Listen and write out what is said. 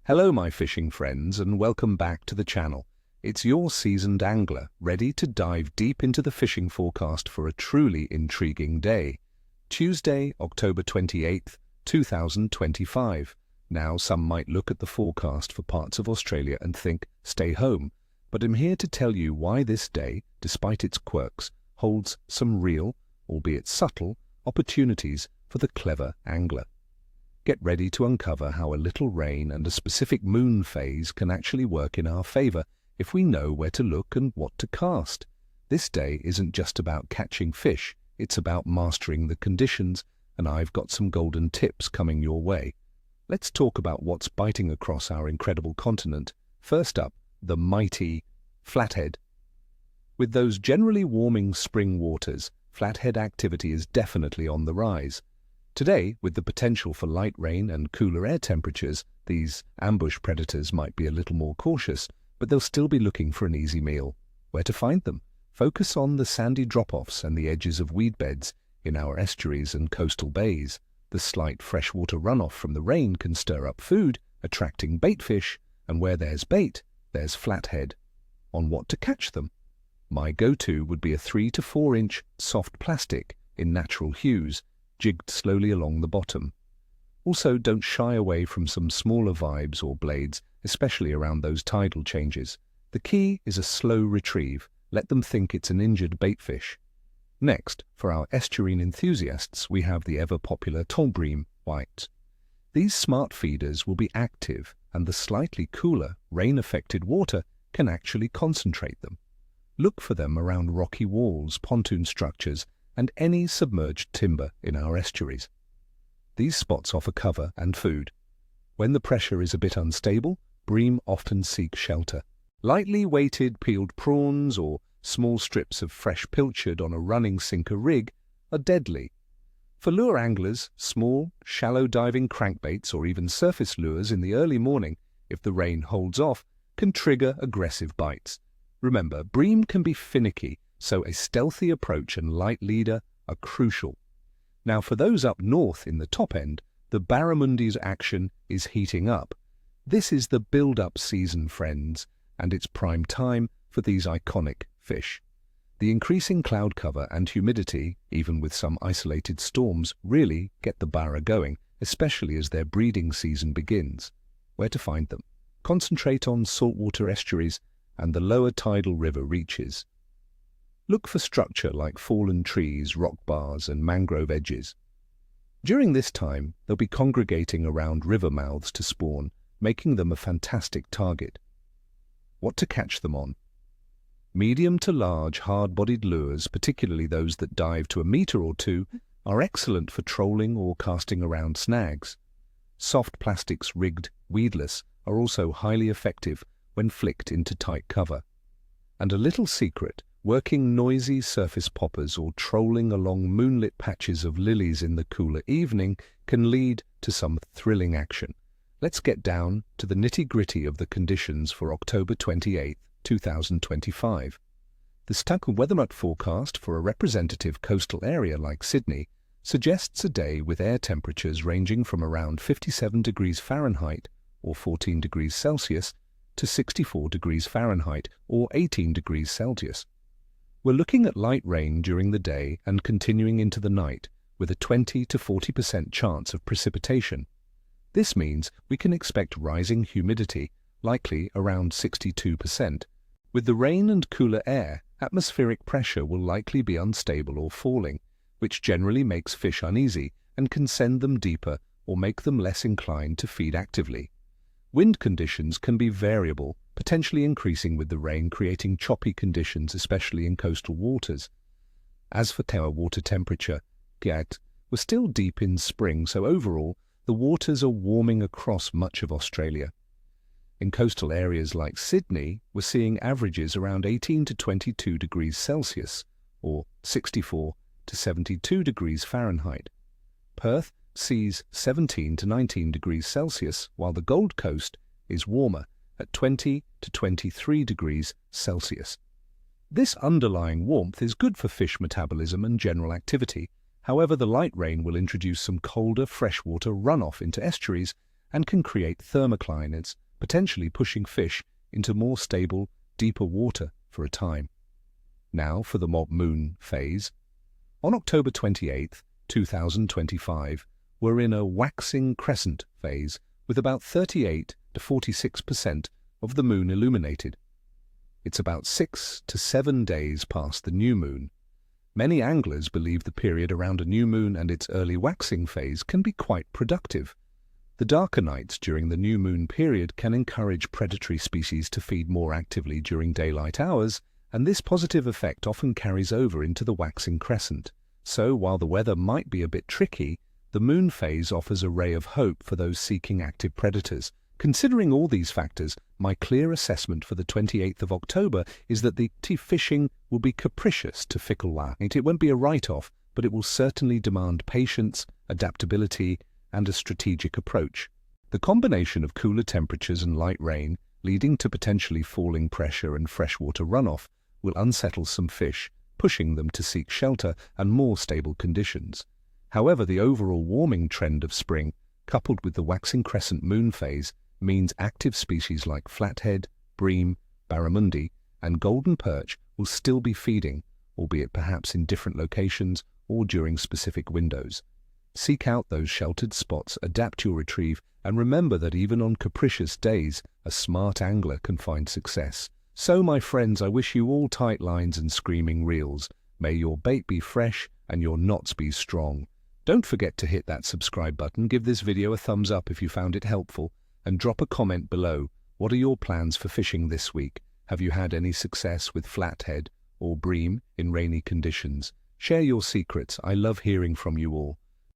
Hello my fishing friends and welcome back to the channel. It's your seasoned angler ready to dive deep into the fishing forecast for a truly intriguing day. Tuesday, October 28th, 2025. Now some might look at the forecast for parts of Australia and think, stay home. But I'm here to tell you why this day, despite its quirks, holds some real, albeit subtle, opportunities for the clever angler. Get ready to uncover how a little rain and a specific moon phase can actually work in our favor if we know where to look and what to cast. This day isn't just about catching fish, it's about mastering the conditions, and I've got some golden tips coming your way. Let's talk about what's biting across our incredible continent. First up, the mighty Flathead. With those generally warming spring waters, Flathead activity is definitely on the rise. Today, with the potential for light rain and cooler air temperatures, these ambush predators might be a little more cautious, but they'll still be looking for an easy meal. Where to find them? Focus on the sandy drop-offs and the edges of weed beds in our estuaries and coastal bays. The slight freshwater runoff from the rain can stir up food, attracting bait fish, and where there's bait, there's flathead. On what to catch them? My go-to would be a 3 to 4 inch soft plastic in natural hues, jigged slowly along the bottom. Also, don't shy away from some smaller vibes or blades, especially around those tidal changes. The key is a slow retrieve. Let them think it's an injured baitfish. Next, for our estuarine enthusiasts, we have the ever-popular Bream white. These smart feeders will be active, and the slightly cooler, rain-affected water can actually concentrate them. Look for them around rocky walls, pontoon structures, and any submerged timber in our estuaries. These spots offer cover and food. When the pressure is a bit unstable, bream often seek shelter. Lightly weighted peeled prawns or small strips of fresh pilchard on a running sinker rig are deadly. For lure anglers, small, shallow diving crankbaits or even surface lures in the early morning, if the rain holds off, can trigger aggressive bites. Remember, bream can be finicky, so a stealthy approach and light leader are crucial. Now for those up north in the top end, the Barramundi's action is heating up. This is the build-up season, friends, and it's prime time for these iconic fish. The increasing cloud cover and humidity, even with some isolated storms, really get the barra going, especially as their breeding season begins. Where to find them? Concentrate on saltwater estuaries and the lower tidal river reaches. Look for structure like fallen trees, rock bars, and mangrove edges. During this time, they'll be congregating around river mouths to spawn, making them a fantastic target. What to catch them on? Medium to large hard-bodied lures, particularly those that dive to a meter or two, are excellent for trolling or casting around snags. Soft plastics rigged weedless are also highly effective when flicked into tight cover. And a little secret, working noisy surface poppers or trolling along moonlit patches of lilies in the cooler evening can lead to some thrilling action. Let's get down to the nitty-gritty of the conditions for October 28, 2025. The Stuck Weather forecast for a representative coastal area like Sydney suggests a day with air temperatures ranging from around 57 degrees Fahrenheit or 14 degrees Celsius to 64 degrees Fahrenheit or 18 degrees Celsius. We're looking at light rain during the day and continuing into the night with a 20 to 40% chance of precipitation. This means we can expect rising humidity, likely around 62%. With the rain and cooler air, atmospheric pressure will likely be unstable or falling, which generally makes fish uneasy and can send them deeper or make them less inclined to feed actively. Wind conditions can be variable, potentially increasing with the rain, creating choppy conditions, especially in coastal waters. As for our water temperature, we're still deep in spring, so overall, the waters are warming across much of Australia. In coastal areas like Sydney, we're seeing averages around 18 to 22 degrees Celsius, or 64 to 72 degrees Fahrenheit. Perth sees 17 to 19 degrees Celsius, while the Gold Coast is warmer at 20 to 23 degrees Celsius. This underlying warmth is good for fish metabolism and general activity. However, the light rain will introduce some colder freshwater runoff into estuaries and can create thermoclines, potentially pushing fish into more stable, deeper water for a time. Now for the mob moon phase. On October 28, 2025, we're in a waxing crescent phase with about 38 to 46% of the moon illuminated. It's about 6 to 7 days past the new moon. Many anglers believe the period around a new moon and its early waxing phase can be quite productive. The darker nights during the new moon period can encourage predatory species to feed more actively during daylight hours, and this positive effect often carries over into the waxing crescent. So, while the weather might be a bit tricky, the moon phase offers a ray of hope for those seeking active predators. Considering all these factors, my clear assessment for the 28th of October is that the fishing will be capricious to fickle light. It won't be a write-off, but it will certainly demand patience, adaptability, and a strategic approach. The combination of cooler temperatures and light rain, leading to potentially falling pressure and freshwater runoff, will unsettle some fish, pushing them to seek shelter and more stable conditions. However, the overall warming trend of spring, coupled with the waxing crescent moon phase, means active species like Flathead, Bream, Barramundi, and golden perch will still be feeding, albeit perhaps in different locations or during specific windows. Seek out those sheltered spots, adapt your retrieve, and remember that even on capricious days, a smart angler can find success. So, my friends, I wish you all tight lines and screaming reels. May your bait be fresh and your knots be strong. Don't forget to hit that subscribe button, give this video a thumbs up if you found it helpful, and drop a comment below. What are your plans for fishing this week? Have you had any success with Flathead or Bream in rainy conditions? Share your secrets. I love hearing from you all.